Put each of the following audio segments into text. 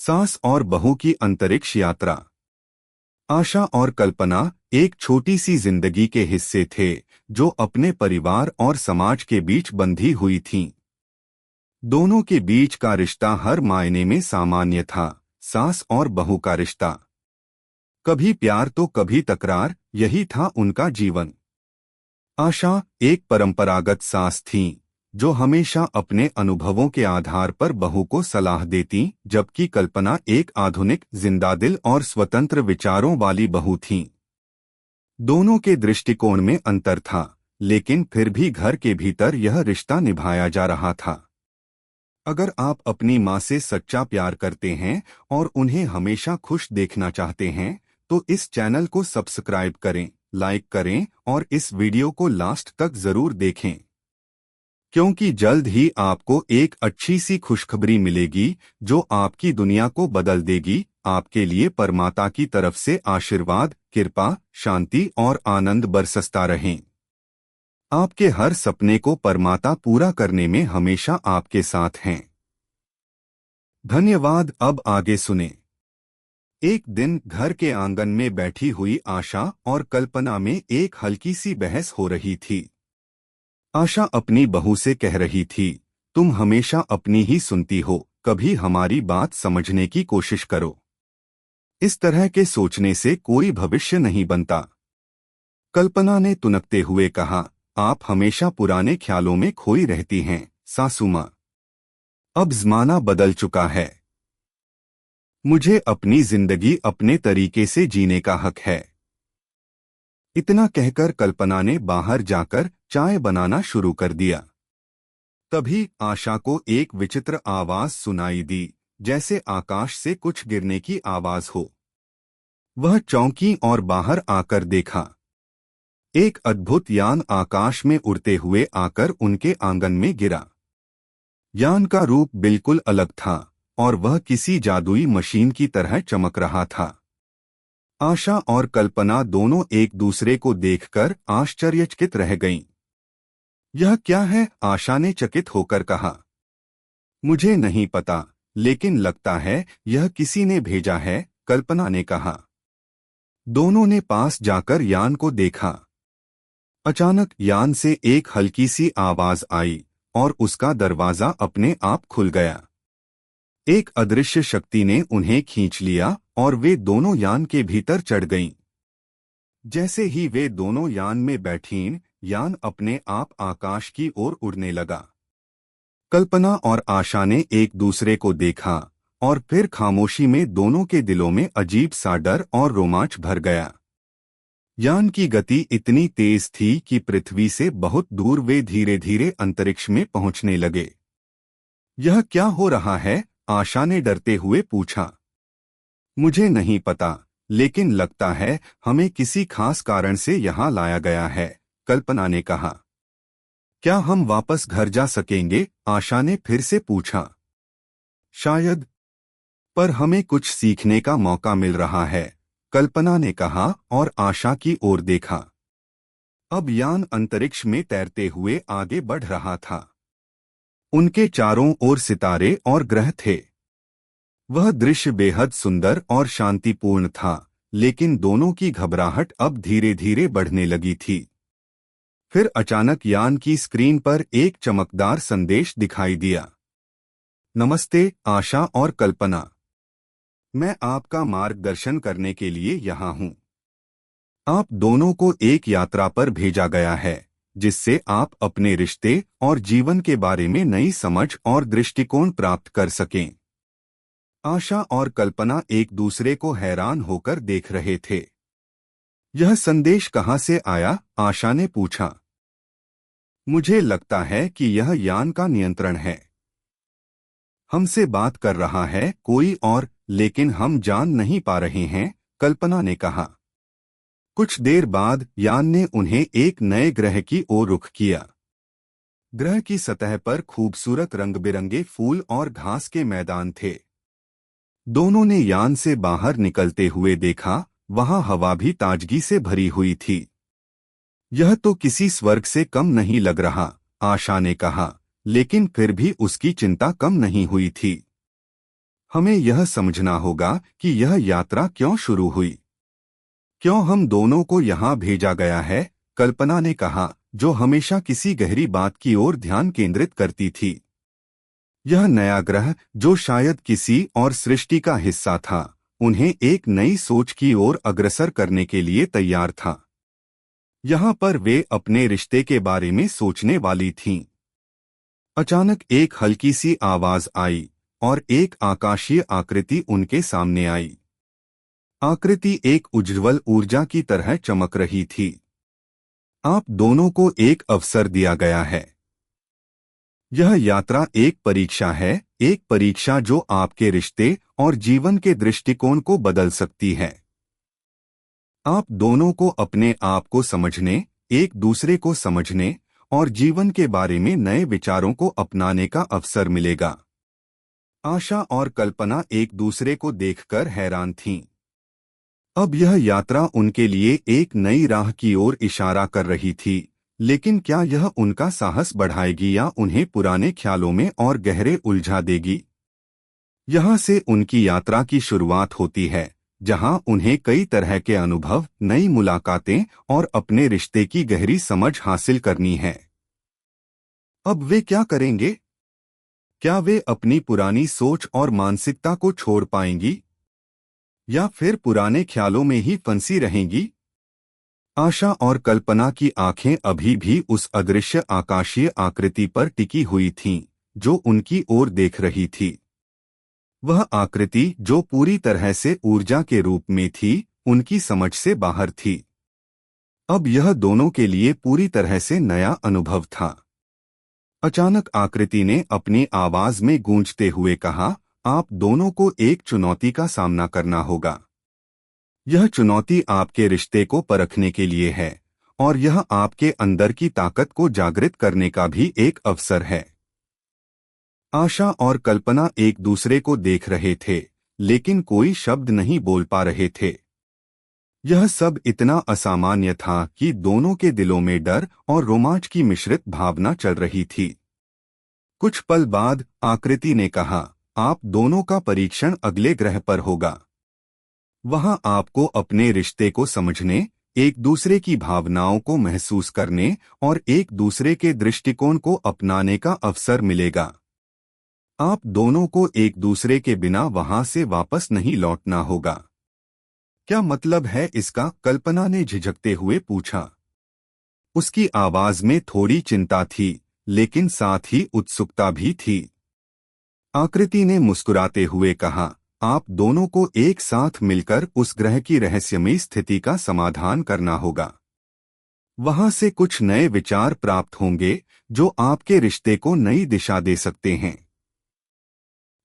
सास और बहू की अंतरिक्ष यात्रा। आशा और कल्पना एक छोटी सी जिंदगी के हिस्से थे जो अपने परिवार और समाज के बीच बंधी हुई थीं। दोनों के बीच का रिश्ता हर मायने में सामान्य था। सास और बहू का रिश्ता, कभी प्यार तो कभी तकरार, यही था उनका जीवन। आशा एक परंपरागत सास थीं जो हमेशा अपने अनुभवों के आधार पर बहू को सलाह देती, जबकि कल्पना एक आधुनिक, जिंदादिल और स्वतंत्र विचारों वाली बहू थीं। दोनों के दृष्टिकोण में अंतर था, लेकिन फिर भी घर के भीतर यह रिश्ता निभाया जा रहा था। अगर आप अपनी माँ से सच्चा प्यार करते हैं और उन्हें हमेशा खुश देखना चाहते हैं, तो इस चैनल को सब्सक्राइब करें, लाइक करें और इस वीडियो को लास्ट तक जरूर देखें, क्योंकि जल्द ही आपको एक अच्छी सी खुशखबरी मिलेगी जो आपकी दुनिया को बदल देगी। आपके लिए परमात्मा की तरफ से आशीर्वाद, कृपा, शांति और आनंद बरसता रहें। आपके हर सपने को परमात्मा पूरा करने में हमेशा आपके साथ हैं। धन्यवाद। अब आगे सुने। एक दिन घर के आंगन में बैठी हुई आशा और कल्पना में एक हल्की सी बहस हो रही थी। आशा अपनी बहू से कह रही थी, तुम हमेशा अपनी ही सुनती हो, कभी हमारी बात समझने की कोशिश करो। इस तरह के सोचने से कोई भविष्य नहीं बनता। कल्पना ने तुनकते हुए कहा, आप हमेशा पुराने ख्यालों में खोई रहती हैं सासू माँ। अब ज़माना बदल चुका है। मुझे अपनी जिंदगी अपने तरीके से जीने का हक है। इतना कहकर कल्पना ने बाहर जाकर चाय बनाना शुरू कर दिया। तभी आशा को एक विचित्र आवाज सुनाई दी, जैसे आकाश से कुछ गिरने की आवाज हो। वह चौंकी और बाहर आकर देखा। एक अद्भुत यान आकाश में उड़ते हुए आकर उनके आंगन में गिरा। यान का रूप बिल्कुल अलग था और वह किसी जादुई मशीन की तरह चमक रहा था। आशा और कल्पना दोनों एक दूसरे को देखकर आश्चर्यचकित रह गईं। यह क्या है? आशा ने चकित होकर कहा। मुझे नहीं पता, लेकिन लगता है यह किसी ने भेजा है, कल्पना ने कहा। दोनों ने पास जाकर यान को देखा। अचानक यान से एक हल्की सी आवाज आई और उसका दरवाजा अपने आप खुल गया। एक अदृश्य शक्ति ने उन्हें खींच लिया और वे दोनों यान के भीतर चढ़ गईं। जैसे ही वे दोनों यान में बैठीं, यान अपने आप आकाश की ओर उड़ने लगा। कल्पना और आशा ने एक दूसरे को देखा और फिर खामोशी में दोनों के दिलों में अजीब सा डर और रोमांच भर गया। यान की गति इतनी तेज थी कि पृथ्वी से बहुत दूर वे धीरे धीरे अंतरिक्ष में पहुंचने लगे। यह क्या हो रहा है? आशा ने डरते हुए पूछा। मुझे नहीं पता, लेकिन लगता है हमें किसी खास कारण से यहाँ लाया गया है, कल्पना ने कहा। क्या हम वापस घर जा सकेंगे? आशा ने फिर से पूछा। शायद, पर हमें कुछ सीखने का मौका मिल रहा है, कल्पना ने कहा और आशा की ओर देखा। अब यान अंतरिक्ष में तैरते हुए आगे बढ़ रहा था। उनके चारों ओर सितारे और ग्रह थे। वह दृश्य बेहद सुंदर और शांतिपूर्ण था, लेकिन दोनों की घबराहट अब धीरे धीरे बढ़ने लगी थी। फिर अचानक यान की स्क्रीन पर एक चमकदार संदेश दिखाई दिया। नमस्ते आशा और कल्पना, मैं आपका मार्गदर्शन करने के लिए यहाँ हूँ। आप दोनों को एक यात्रा पर भेजा गया है, जिससे आप अपने रिश्ते और जीवन के बारे में नई समझ और दृष्टिकोण प्राप्त कर सकें। आशा और कल्पना एक दूसरे को हैरान होकर देख रहे थे। यह संदेश कहाँ से आया? आशा ने पूछा। मुझे लगता है कि यह यान का नियंत्रण है। हमसे बात कर रहा है कोई और, लेकिन हम जान नहीं पा रहे हैं, कल्पना ने कहा। कुछ देर बाद यान ने उन्हें एक नए ग्रह की ओर रुख किया। ग्रह की सतह पर खूबसूरत रंग-बिरंगे फूल और घास के मैदान थे। दोनों ने यान से बाहर निकलते हुए देखा, वहां हवा भी ताजगी से भरी हुई थी। यह तो किसी स्वर्ग से कम नहीं लग रहा, आशा ने कहा, लेकिन फिर भी उसकी चिंता कम नहीं हुई थी। हमें यह समझना होगा कि यह यात्रा क्यों शुरू हुई, क्यों हम दोनों को यहाँ भेजा गया है, कल्पना ने कहा, जो हमेशा किसी गहरी बात की ओर ध्यान केंद्रित करती थी। यह नया ग्रह, जो शायद किसी और सृष्टि का हिस्सा था, उन्हें एक नई सोच की ओर अग्रसर करने के लिए तैयार था। यहाँ पर वे अपने रिश्ते के बारे में सोचने वाली थीं। अचानक एक हल्की सी आवाज आई और एक आकाशीय आकृति उनके सामने आई। आकृति एक उज्ज्वल ऊर्जा की तरह चमक रही थी। आप दोनों को एक अवसर दिया गया है। यह यात्रा एक परीक्षा है, एक परीक्षा जो आपके रिश्ते और जीवन के दृष्टिकोण को बदल सकती है। आप दोनों को अपने आप को समझने, एक दूसरे को समझने और जीवन के बारे में नए विचारों को अपनाने का अवसर मिलेगा। आशा और कल्पना एक दूसरे को देखकर हैरान थीं। अब यह यात्रा उनके लिए एक नई राह की ओर इशारा कर रही थी, लेकिन क्या यह उनका साहस बढ़ाएगी या उन्हें पुराने ख्यालों में और गहरे उलझा देगी? यहाँ से उनकी यात्रा की शुरुआत होती है, जहां उन्हें कई तरह के अनुभव, नई मुलाकातें और अपने रिश्ते की गहरी समझ हासिल करनी है। अब वे क्या करेंगे? क्या वे अपनी पुरानी सोच और मानसिकता को छोड़ पाएंगी, या फिर पुराने ख्यालों में ही फंसी रहेंगी? आशा और कल्पना की आंखें अभी भी उस अदृश्य आकाशीय आकृति पर टिकी हुई थीं, जो उनकी ओर देख रही थी। वह आकृति, जो पूरी तरह से ऊर्जा के रूप में थी, उनकी समझ से बाहर थी। अब यह दोनों के लिए पूरी तरह से नया अनुभव था। अचानक आकृति ने अपनी आवाज में गूंजते हुए कहा, आप दोनों को एक चुनौती का सामना करना होगा। यह चुनौती आपके रिश्ते को परखने के लिए है, और यह आपके अंदर की ताकत को जागृत करने का भी एक अवसर है। आशा और कल्पना एक दूसरे को देख रहे थे, लेकिन कोई शब्द नहीं बोल पा रहे थे। यह सब इतना असामान्य था कि दोनों के दिलों में डर और रोमांच की मिश्रित भावना चल रही थी। कुछ पल बाद आकृति ने कहा, आप दोनों का परीक्षण अगले ग्रह पर होगा। वहां आपको अपने रिश्ते को समझने, एक दूसरे की भावनाओं को महसूस करने और एक दूसरे के दृष्टिकोण को अपनाने का अवसर मिलेगा। आप दोनों को एक दूसरे के बिना वहां से वापस नहीं लौटना होगा। क्या मतलब है इसका? कल्पना ने झिझकते हुए पूछा। उसकी आवाज में थोड़ी चिंता थी, लेकिन साथ ही उत्सुकता भी थी। आकृति ने मुस्कुराते हुए कहा, आप दोनों को एक साथ मिलकर उस ग्रह की रहस्यमयी स्थिति का समाधान करना होगा। वहां से कुछ नए विचार प्राप्त होंगे, जो आपके रिश्ते को नई दिशा दे सकते हैं।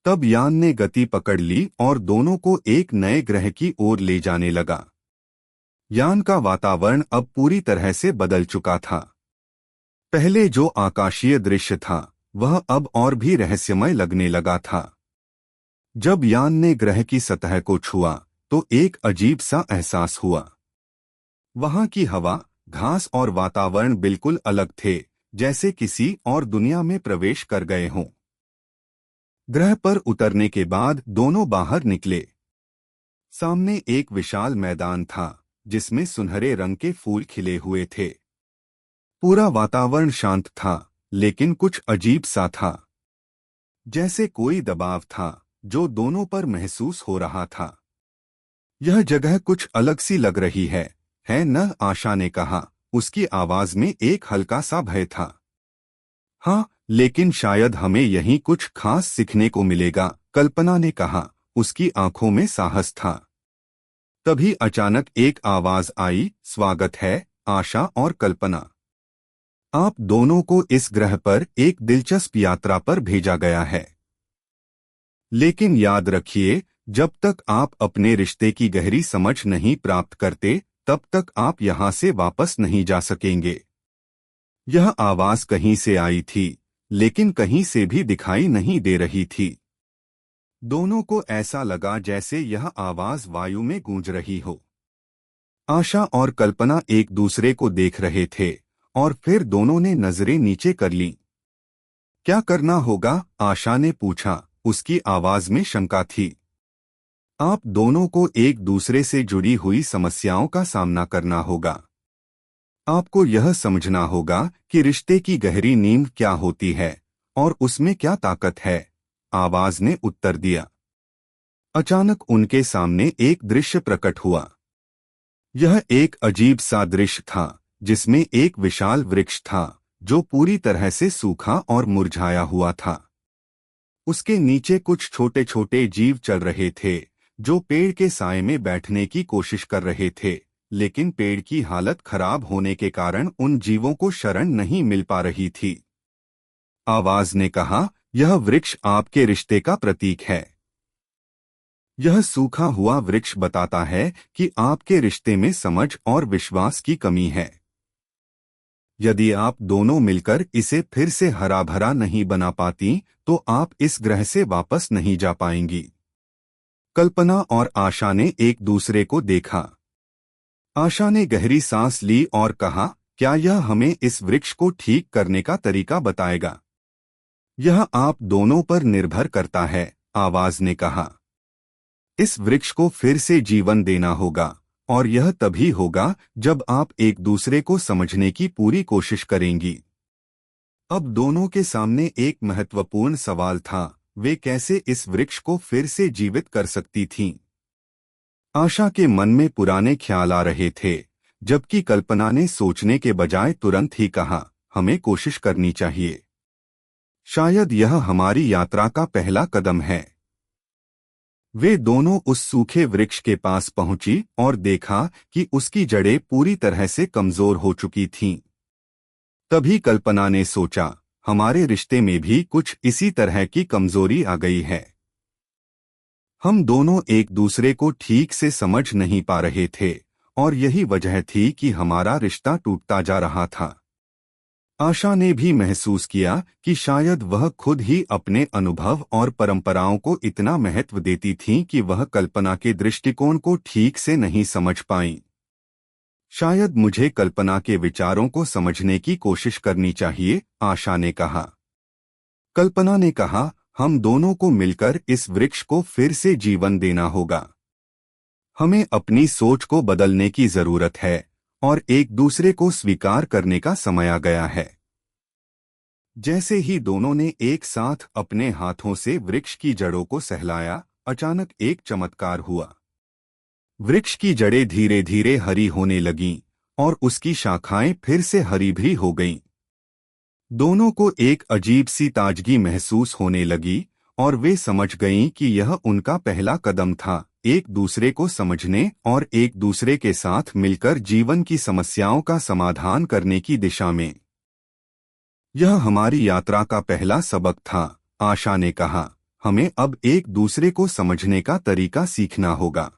तब यान ने गति पकड़ ली और दोनों को एक नए ग्रह की ओर ले जाने लगा। यान का वातावरण अब पूरी तरह से बदल चुका था। पहले जो आकाशीय दृश्य था, वह अब और भी रहस्यमय लगने लगा था। जब यान ने ग्रह की सतह को छुआ, तो एक अजीब सा एहसास हुआ। वहां की हवा, घास और वातावरण बिल्कुल अलग थे, जैसे किसी और दुनिया में प्रवेश कर गए हों। ग्रह पर उतरने के बाद दोनों बाहर निकले। सामने एक विशाल मैदान था, जिसमें सुनहरे रंग के फूल खिले हुए थे। पूरा वातावरण शांत था, लेकिन कुछ अजीब सा था। जैसे कोई दबाव था, जो दोनों पर महसूस हो रहा था। यह जगह कुछ अलग सी लग रही है न? आशा ने कहा, उसकी आवाज में एक हल्का सा भय था। हाँ, लेकिन शायद हमें यहीं कुछ खास सीखने को मिलेगा, कल्पना ने कहा, उसकी आंखों में साहस था। तभी अचानक एक आवाज आई, स्वागत है, आशा और कल्पना। आप दोनों को इस ग्रह पर एक दिलचस्प यात्रा पर भेजा गया है। लेकिन याद रखिए, जब तक आप अपने रिश्ते की गहरी समझ नहीं प्राप्त करते, तब तक आप यहां से वापस नहीं जा सकेंगे। यह आवाज कहीं से आई थी, लेकिन कहीं से भी दिखाई नहीं दे रही थी। दोनों को ऐसा लगा जैसे यह आवाज वायु में गूंज रही हो। आशा और कल्पना एक दूसरे को देख रहे थे, और फिर दोनों ने नजरें नीचे कर लीं। क्या करना होगा? आशा ने पूछा, उसकी आवाज में शंका थी। आप दोनों को एक दूसरे से जुड़ी हुई समस्याओं का सामना करना होगा। आपको यह समझना होगा कि रिश्ते की गहरी नींव क्या होती है और उसमें क्या ताकत है, आवाज ने उत्तर दिया। अचानक उनके सामने एक दृश्य प्रकट हुआ। यह एक अजीब सा दृश्य था जिसमें एक विशाल वृक्ष था जो पूरी तरह से सूखा और मुरझाया हुआ था। उसके नीचे कुछ छोटे छोटे जीव चल रहे थे जो पेड़ के साए में बैठने की कोशिश कर रहे थे, लेकिन पेड़ की हालत खराब होने के कारण उन जीवों को शरण नहीं मिल पा रही थी। आवाज ने कहा, यह वृक्ष आपके रिश्ते का प्रतीक है। यह सूखा हुआ वृक्ष बताता है कि आपके रिश्ते में समझ और विश्वास की कमी है। यदि आप दोनों मिलकर इसे फिर से हरा भरा नहीं बना पाती तो आप इस ग्रह से वापस नहीं जा पाएंगी। कल्पना और आशा ने एक दूसरे को देखा। आशा ने गहरी सांस ली और कहा, क्या यह हमें इस वृक्ष को ठीक करने का तरीका बताएगा? यह आप दोनों पर निर्भर करता है, आवाज ने कहा। इस वृक्ष को फिर से जीवन देना होगा और यह तभी होगा जब आप एक दूसरे को समझने की पूरी कोशिश करेंगी। अब दोनों के सामने एक महत्वपूर्ण सवाल था, वे कैसे इस वृक्ष को फिर से जीवित कर सकती थीं? आशा के मन में पुराने ख्याल आ रहे थे, जबकि कल्पना ने सोचने के बजाय तुरंत ही कहा, हमें कोशिश करनी चाहिए। शायद यह हमारी यात्रा का पहला कदम है। वे दोनों उस सूखे वृक्ष के पास पहुंची और देखा कि उसकी जड़ें पूरी तरह से कमजोर हो चुकी थीं। तभी कल्पना ने सोचा, हमारे रिश्ते में भी कुछ इसी तरह की कमजोरी आ गई है। हम दोनों एक दूसरे को ठीक से समझ नहीं पा रहे थे और यही वजह थी कि हमारा रिश्ता टूटता जा रहा था। आशा ने भी महसूस किया कि शायद वह खुद ही अपने अनुभव और परंपराओं को इतना महत्व देती थीं कि वह कल्पना के दृष्टिकोण को ठीक से नहीं समझ पाईं। शायद मुझे कल्पना के विचारों को समझने की कोशिश करनी चाहिए, आशा ने कहा। कल्पना ने कहा, हम दोनों को मिलकर इस वृक्ष को फिर से जीवन देना होगा। हमें अपनी सोच को बदलने की जरूरत है और एक दूसरे को स्वीकार करने का समय आ गया है। जैसे ही दोनों ने एक साथ अपने हाथों से वृक्ष की जड़ों को सहलाया, अचानक एक चमत्कार हुआ। वृक्ष की जड़ें धीरे धीरे हरी होने लगीं और उसकी शाखाएं फिर से हरी भरी हो गईं। दोनों को एक अजीब सी ताजगी महसूस होने लगी और वे समझ गईं कि यह उनका पहला कदम था, एक दूसरे को समझने और एक दूसरे के साथ मिलकर जीवन की समस्याओं का समाधान करने की दिशा में। यह हमारी यात्रा का पहला सबक था, आशा ने कहा। हमें अब एक दूसरे को समझने का तरीका सीखना होगा।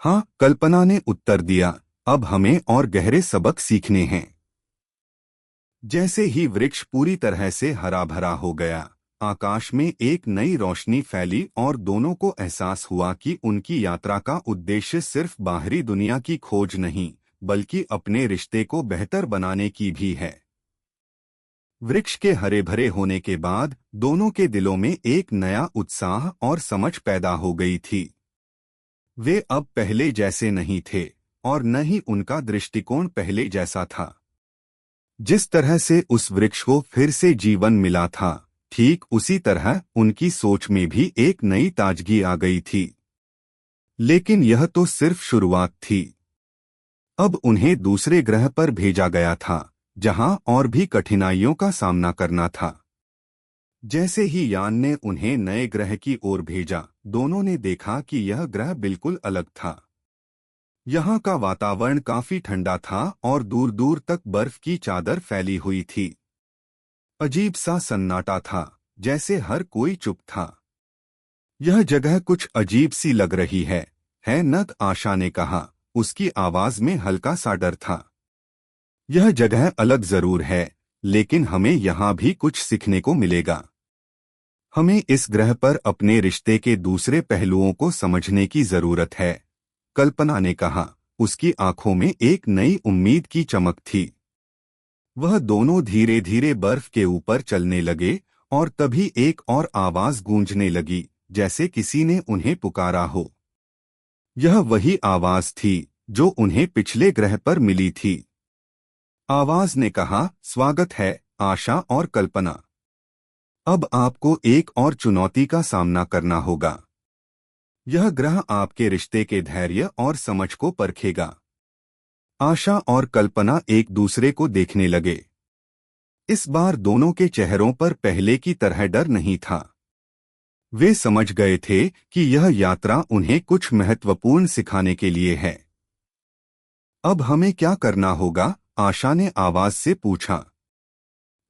हाँ, कल्पना ने उत्तर दिया, अब हमें और गहरे सबक सीखने हैं। जैसे ही वृक्ष पूरी तरह से हरा भरा हो गया, आकाश में एक नई रोशनी फैली और दोनों को एहसास हुआ कि उनकी यात्रा का उद्देश्य सिर्फ बाहरी दुनिया की खोज नहीं, बल्कि अपने रिश्ते को बेहतर बनाने की भी है। वृक्ष के हरे भरे होने के बाद दोनों के दिलों में एक नया उत्साह और समझ पैदा हो गई थी। वे अब पहले जैसे नहीं थे और न ही उनका दृष्टिकोण पहले जैसा था। जिस तरह से उस वृक्ष को फिर से जीवन मिला था, ठीक उसी तरह उनकी सोच में भी एक नई ताजगी आ गई थी। लेकिन यह तो सिर्फ शुरुआत थी। अब उन्हें दूसरे ग्रह पर भेजा गया था, जहां और भी कठिनाइयों का सामना करना था। जैसे ही यान ने उन्हें नए ग्रह की ओर भेजा, दोनों ने देखा कि यह ग्रह बिल्कुल अलग था। यहाँ का वातावरण काफी ठंडा था और दूर दूर तक बर्फ की चादर फैली हुई थी। अजीब सा सन्नाटा था, जैसे हर कोई चुप था। यह जगह कुछ अजीब सी लग रही है न? आशा ने कहा, उसकी आवाज में हल्का सा डर था। यह जगह अलग जरूर है, लेकिन हमें यहाँ भी कुछ सीखने को मिलेगा। हमें इस ग्रह पर अपने रिश्ते के दूसरे पहलुओं को समझने की जरूरत है, कल्पना ने कहा। उसकी आंखों में एक नई उम्मीद की चमक थी। वह दोनों धीरे धीरे बर्फ के ऊपर चलने लगे और तभी एक और आवाज गूंजने लगी, जैसे किसी ने उन्हें पुकारा हो। यह वही आवाज थी जो उन्हें पिछले ग्रह पर मिली थी। आवाज ने कहा, स्वागत है आशा और कल्पना। अब आपको एक और चुनौती का सामना करना होगा। यह ग्रह आपके रिश्ते के धैर्य और समझ को परखेगा। आशा और कल्पना एक दूसरे को देखने लगे। इस बार दोनों के चेहरों पर पहले की तरह डर नहीं था। वे समझ गए थे कि यह यात्रा उन्हें कुछ महत्वपूर्ण सिखाने के लिए है। अब हमें क्या करना होगा? आशा ने आवाज से पूछा।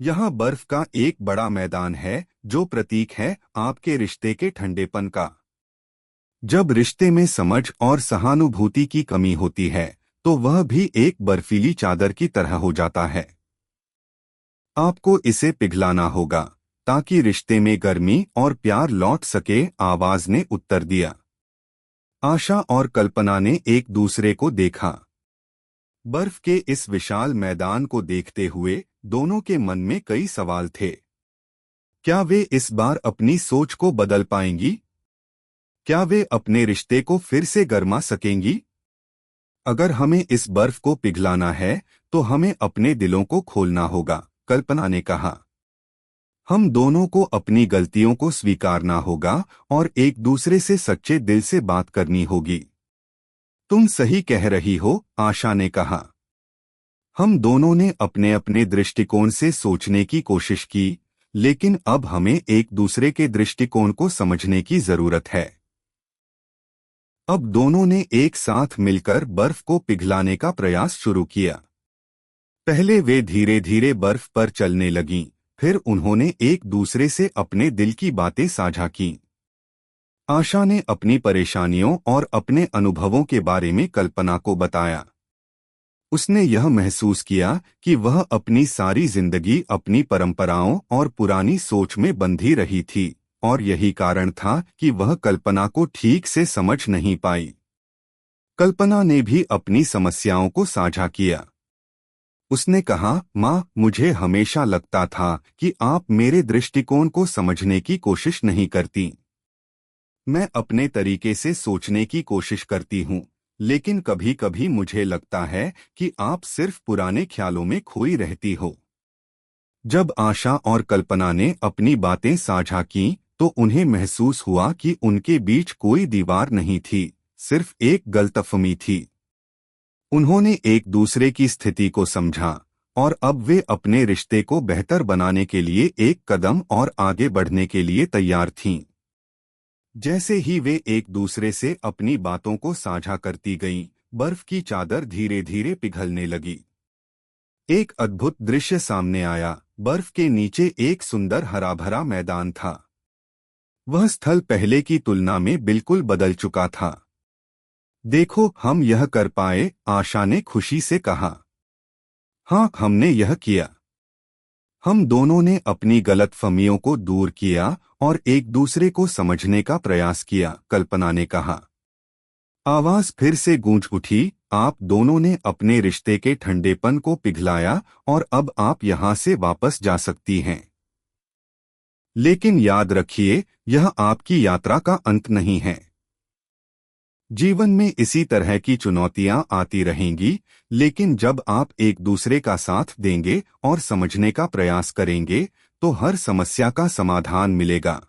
यहाँ बर्फ का एक बड़ा मैदान है जो प्रतीक है आपके रिश्ते के ठंडेपन का। जब रिश्ते में समझ और सहानुभूति की कमी होती है तो वह भी एक बर्फीली चादर की तरह हो जाता है। आपको इसे पिघलाना होगा ताकि रिश्ते में गर्मी और प्यार लौट सके, आवाज ने उत्तर दिया। आशा और कल्पना ने एक दूसरे को देखा। बर्फ के इस विशाल मैदान को देखते हुए दोनों के मन में कई सवाल थे। क्या वे इस बार अपनी सोच को बदल पाएंगी? क्या वे अपने रिश्ते को फिर से गरमा सकेंगी? अगर हमें इस बर्फ को पिघलाना है तो हमें अपने दिलों को खोलना होगा, कल्पना ने कहा। हम दोनों को अपनी गलतियों को स्वीकारना होगा और एक दूसरे से सच्चे दिल से बात करनी होगी। तुम सही कह रही हो, आशा ने कहा। हम दोनों ने अपने अपने दृष्टिकोण से सोचने की कोशिश की, लेकिन अब हमें एक दूसरे के दृष्टिकोण को समझने की जरूरत है। अब दोनों ने एक साथ मिलकर बर्फ को पिघलाने का प्रयास शुरू किया। पहले वे धीरे धीरे बर्फ पर चलने लगीं, फिर उन्होंने एक दूसरे से अपने दिल की बातें साझा कीं। आशा ने अपनी परेशानियों और अपने अनुभवों के बारे में कल्पना को बताया। उसने यह महसूस किया कि वह अपनी सारी जिंदगी अपनी परंपराओं और पुरानी सोच में बंधी रही थी, और यही कारण था कि वह कल्पना को ठीक से समझ नहीं पाई। कल्पना ने भी अपनी समस्याओं को साझा किया। उसने कहा, माँ, मुझे हमेशा लगता था कि आप मेरे दृष्टिकोण को समझने की कोशिश नहीं करती। मैं अपने तरीके से सोचने की कोशिश करती हूँ, लेकिन कभी कभी मुझे लगता है कि आप सिर्फ पुराने ख्यालों में खोई रहती हो। जब आशा और कल्पना ने अपनी बातें साझा की तो उन्हें महसूस हुआ कि उनके बीच कोई दीवार नहीं थी, सिर्फ एक गलतफहमी थी। उन्होंने एक दूसरे की स्थिति को समझा और अब वे अपने रिश्ते को बेहतर बनाने के लिए एक कदम और आगे बढ़ने के लिए तैयार थीं। जैसे ही वे एक दूसरे से अपनी बातों को साझा करती गईं, बर्फ की चादर धीरे धीरे पिघलने लगी। एक अद्भुत दृश्य सामने आया। बर्फ के नीचे एक सुंदर हरा भरा मैदान था। वह स्थल पहले की तुलना में बिल्कुल बदल चुका था। देखो, हम यह कर पाए, आशा ने खुशी से कहा। हाँ, हमने यह किया। हम दोनों ने अपनी गलतफहमियों को दूर किया और एक दूसरे को समझने का प्रयास किया, कल्पना ने कहा। आवाज फिर से गूंज उठी, आप दोनों ने अपने रिश्ते के ठंडेपन को पिघलाया और अब आप यहां से वापस जा सकती हैं। लेकिन याद रखिए, यह आपकी यात्रा का अंत नहीं है। जीवन में इसी तरह की चुनौतियां आती रहेंगी, लेकिन जब आप एक दूसरे का साथ देंगे और समझने का प्रयास करेंगे तो हर समस्या का समाधान मिलेगा।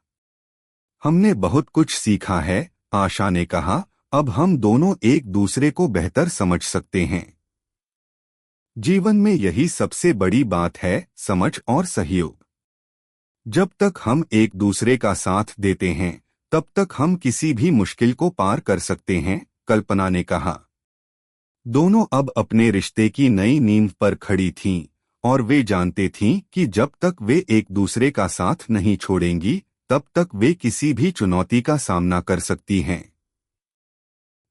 हमने बहुत कुछ सीखा है, आशा ने कहा। अब हम दोनों एक दूसरे को बेहतर समझ सकते हैं। जीवन में यही सबसे बड़ी बात है, समझ और सहयोग। जब तक हम एक दूसरे का साथ देते हैं तब तक हम किसी भी मुश्किल को पार कर सकते हैं, कल्पना ने कहा। दोनों अब अपने रिश्ते की नई नींव पर खड़ी थीं और वे जानते थीं कि जब तक वे एक दूसरे का साथ नहीं छोड़ेंगी तब तक वे किसी भी चुनौती का सामना कर सकती हैं।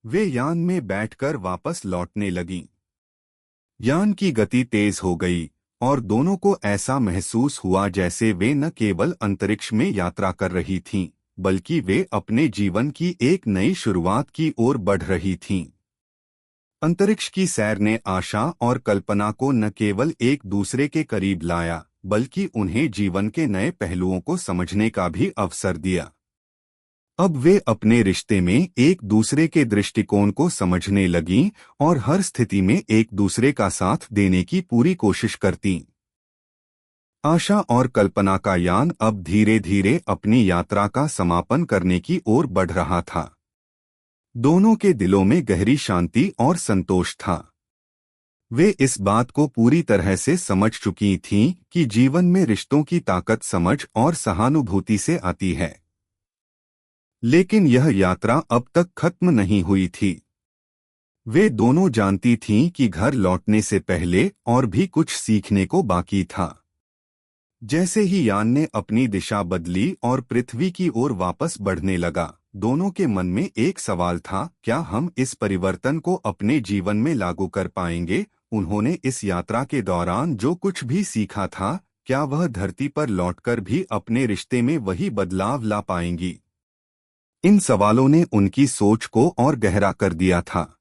वे यान में बैठकर वापस लौटने लगीं। यान की गति तेज हो गई और दोनों को ऐसा महसूस हुआ जैसे वे न केवल अंतरिक्ष में यात्रा कर रही थीं, बल्कि वे अपने जीवन की एक नई शुरुआत की ओर बढ़ रही थीं। अंतरिक्ष की सैर ने आशा और कल्पना को न केवल एक दूसरे के करीब लाया, बल्कि उन्हें जीवन के नए पहलुओं को समझने का भी अवसर दिया। अब वे अपने रिश्ते में एक दूसरे के दृष्टिकोण को समझने लगीं और हर स्थिति में एक दूसरे का साथ देने की पूरी कोशिश करतीं। आशा और कल्पना का यान अब धीरे धीरे अपनी यात्रा का समापन करने की ओर बढ़ रहा था। दोनों के दिलों में गहरी शांति और संतोष था। वे इस बात को पूरी तरह से समझ चुकी थीं कि जीवन में रिश्तों की ताकत समझ और सहानुभूति से आती है। लेकिन यह यात्रा अब तक खत्म नहीं हुई थी। वे दोनों जानती थीं कि घर लौटने से पहले और भी कुछ सीखने को बाकी था। जैसे ही यान ने अपनी दिशा बदली और पृथ्वी की ओर वापस बढ़ने लगा, दोनों के मन में एक सवाल था, क्या हम इस परिवर्तन को अपने जीवन में लागू कर पाएंगे? उन्होंने इस यात्रा के दौरान जो कुछ भी सीखा था, क्या वह धरती पर लौटकर भी अपने रिश्ते में वही बदलाव ला पाएंगी? इन सवालों ने उनकी सोच को और गहरा कर दिया था।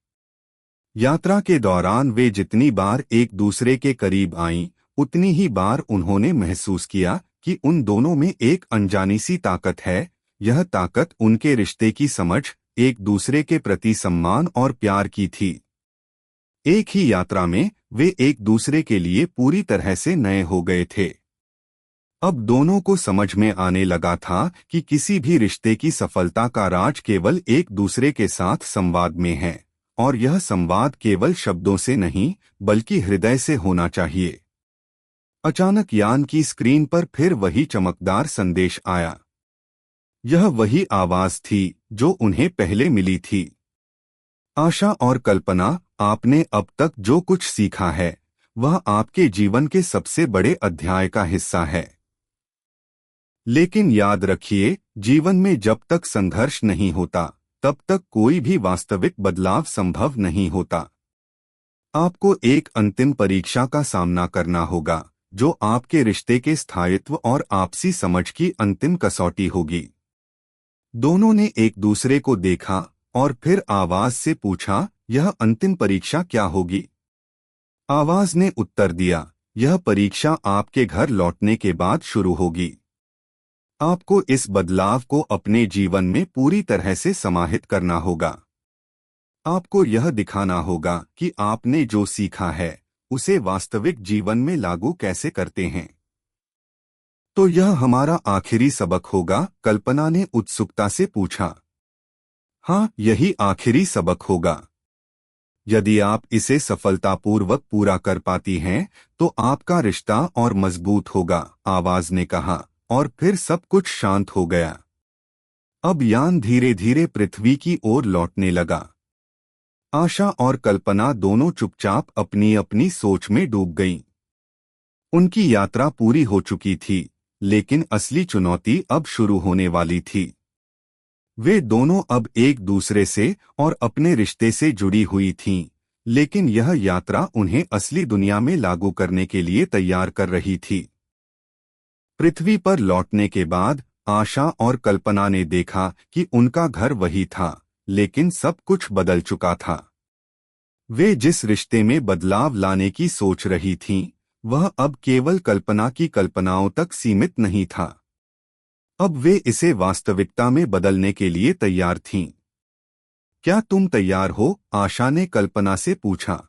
यात्रा के दौरान वे जितनी बार एक दूसरे के करीब आईं, उतनी ही बार उन्होंने महसूस किया कि उन दोनों में एक अनजानी सी ताकत है। यह ताकत उनके रिश्ते की समझ, एक दूसरे के प्रति सम्मान और प्यार की थी। एक ही यात्रा में वे एक दूसरे के लिए पूरी तरह से नए हो गए थे। अब दोनों को समझ में आने लगा था कि किसी भी रिश्ते की सफलता का राज केवल एक दूसरे के साथ संवाद में है, और यह संवाद केवल शब्दों से नहीं बल्कि हृदय से होना चाहिए। अचानक यान की स्क्रीन पर फिर वही चमकदार संदेश आया। यह वही आवाज थी जो उन्हें पहले मिली थी। आशा और कल्पना, आपने अब तक जो कुछ सीखा है वह आपके जीवन के सबसे बड़े अध्याय का हिस्सा है। लेकिन याद रखिए, जीवन में जब तक संघर्ष नहीं होता तब तक कोई भी वास्तविक बदलाव संभव नहीं होता। आपको एक अंतिम परीक्षा का सामना करना होगा, जो आपके रिश्ते के स्थायित्व और आपसी समझ की अंतिम कसौटी होगी। दोनों ने एक दूसरे को देखा और फिर आवाज से पूछा, यह अंतिम परीक्षा क्या होगी? आवाज ने उत्तर दिया, यह परीक्षा आपके घर लौटने के बाद शुरू होगी। आपको इस बदलाव को अपने जीवन में पूरी तरह से समाहित करना होगा। आपको यह दिखाना होगा कि आपने जो सीखा है उसे वास्तविक जीवन में लागू कैसे करते हैं। तो यह हमारा आखिरी सबक होगा? कल्पना ने उत्सुकता से पूछा। हाँ, यही आखिरी सबक होगा। यदि आप इसे सफलतापूर्वक पूरा कर पाती हैं तो आपका रिश्ता और मजबूत होगा, आवाज ने कहा, और फिर सब कुछ शांत हो गया। अब यान धीरे धीरे पृथ्वी की ओर लौटने लगा। आशा और कल्पना दोनों चुपचाप अपनी अपनी सोच में डूब गईं। उनकी यात्रा पूरी हो चुकी थी, लेकिन असली चुनौती अब शुरू होने वाली थी। वे दोनों अब एक दूसरे से और अपने रिश्ते से जुड़ी हुई थीं, लेकिन यह यात्रा उन्हें असली दुनिया में लागू करने के लिए तैयार कर रही थी। पृथ्वी पर लौटने के बाद आशा और कल्पना ने देखा कि उनका घर वही था, लेकिन सब कुछ बदल चुका था। वे जिस रिश्ते में बदलाव लाने की सोच रही थीं, वह अब केवल कल्पना की कल्पनाओं तक सीमित नहीं था। अब वे इसे वास्तविकता में बदलने के लिए तैयार थीं। क्या तुम तैयार हो? आशा ने कल्पना से पूछा।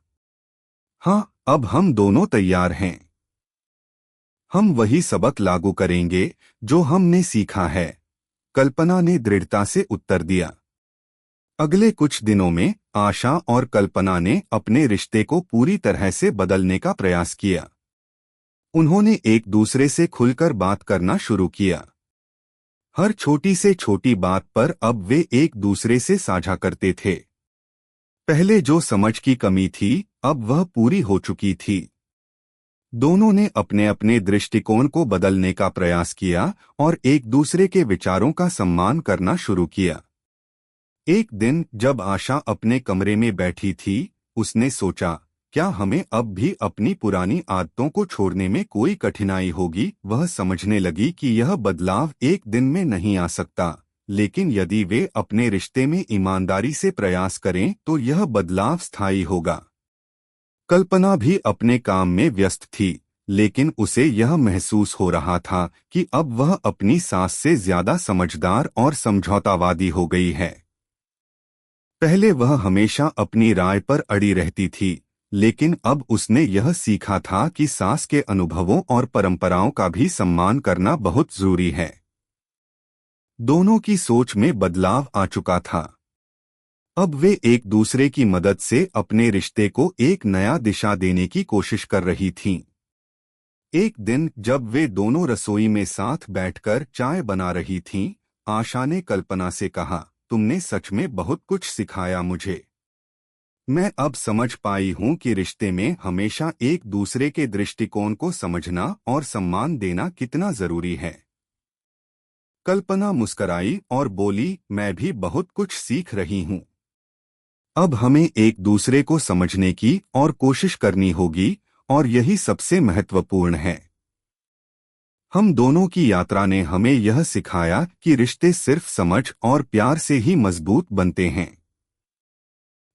हाँ, अब हम दोनों तैयार हैं। हम वही सबक लागू करेंगे जो हमने सीखा है, कल्पना ने दृढ़ता से उत्तर दिया। अगले कुछ दिनों में आशा और कल्पना ने अपने रिश्ते को पूरी तरह से बदलने का प्रयास किया। उन्होंने एक दूसरे से खुलकर बात करना शुरू किया। हर छोटी से छोटी बात पर अब वे एक दूसरे से साझा करते थे। पहले जो समझ की कमी थी, अब वह पूरी हो चुकी थी। दोनों ने अपने अपने दृष्टिकोण को बदलने का प्रयास किया और एक दूसरे के विचारों का सम्मान करना शुरू किया। एक दिन जब आशा अपने कमरे में बैठी थी, उसने सोचा, क्या हमें अब भी अपनी पुरानी आदतों को छोड़ने में कोई कठिनाई होगी? वह समझने लगी कि यह बदलाव एक दिन में नहीं आ सकता, लेकिन यदि वे अपने रिश्ते में ईमानदारी से प्रयास करें तो यह बदलाव स्थायी होगा। कल्पना भी अपने काम में व्यस्त थी, लेकिन उसे यह महसूस हो रहा था कि अब वह अपनी सास से ज्यादा समझदार और समझौतावादी हो गई है। पहले वह हमेशा अपनी राय पर अड़ी रहती थी, लेकिन अब उसने यह सीखा था कि सास के अनुभवों और परंपराओं का भी सम्मान करना बहुत जरूरी है। दोनों की सोच में बदलाव आ चुका था। अब वे एक दूसरे की मदद से अपने रिश्ते को एक नया दिशा देने की कोशिश कर रही थीं। एक दिन जब वे दोनों रसोई में साथ बैठकर चाय बना रही थीं, आशा ने कल्पना से कहा, तुमने सच में बहुत कुछ सिखाया मुझे। मैं अब समझ पाई हूं कि रिश्ते में हमेशा एक दूसरे के दृष्टिकोण को समझना और सम्मान देना कितना जरूरी है। कल्पना मुस्कराई और बोली, मैं भी बहुत कुछ सीख रही हूं। अब हमें एक दूसरे को समझने की और कोशिश करनी होगी, और यही सबसे महत्वपूर्ण है। हम दोनों की यात्रा ने हमें यह सिखाया कि रिश्ते सिर्फ समझ और प्यार से ही मजबूत बनते हैं।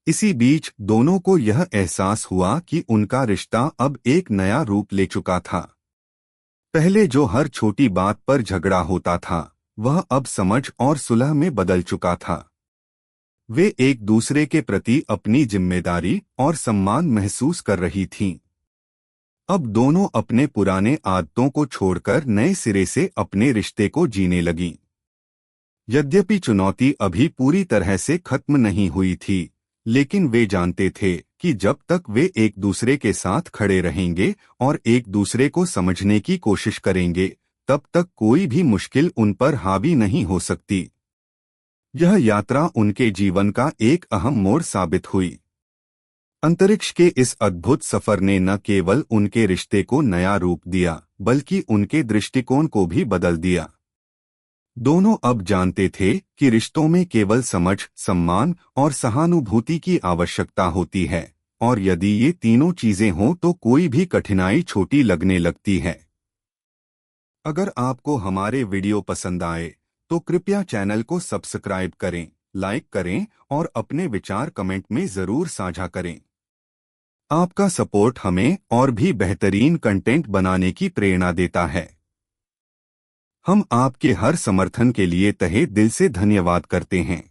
इसी बीच दोनों को यह एहसास हुआ कि उनका रिश्ता अब एक नया रूप ले चुका था। पहले जो हर छोटी बात पर झगड़ा होता था, वह अब समझ और सुलह में बदल चुका था। वे एक दूसरे के प्रति अपनी जिम्मेदारी और सम्मान महसूस कर रही थीं। अब दोनों अपने पुराने आदतों को छोड़कर नए सिरे से अपने रिश्ते को जीने लगीं। यद्यपि चुनौती अभी पूरी तरह से खत्म नहीं हुई थी, लेकिन वे जानते थे कि जब तक वे एक दूसरे के साथ खड़े रहेंगे और एक दूसरे को समझने की कोशिश करेंगे, तब तक कोई भी मुश्किल उन पर हावी नहीं हो सकती। यह यात्रा उनके जीवन का एक अहम मोड़ साबित हुई। अंतरिक्ष के इस अद्भुत सफर ने न केवल उनके रिश्ते को नया रूप दिया, बल्कि उनके दृष्टिकोण को भी बदल दिया। दोनों अब जानते थे कि रिश्तों में केवल समझ, सम्मान और सहानुभूति की आवश्यकता होती है, और यदि ये तीनों चीजें हों तो कोई भी कठिनाई छोटी लगने लगती है। अगर आपको हमारे वीडियो पसंद आए तो कृपया चैनल को सब्सक्राइब करें, लाइक करें और अपने विचार कमेंट में जरूर साझा करें। आपका सपोर्ट हमें और भी बेहतरीन कंटेंट बनाने की प्रेरणा देता है। हम आपके हर समर्थन के लिए तहे दिल से धन्यवाद करते हैं।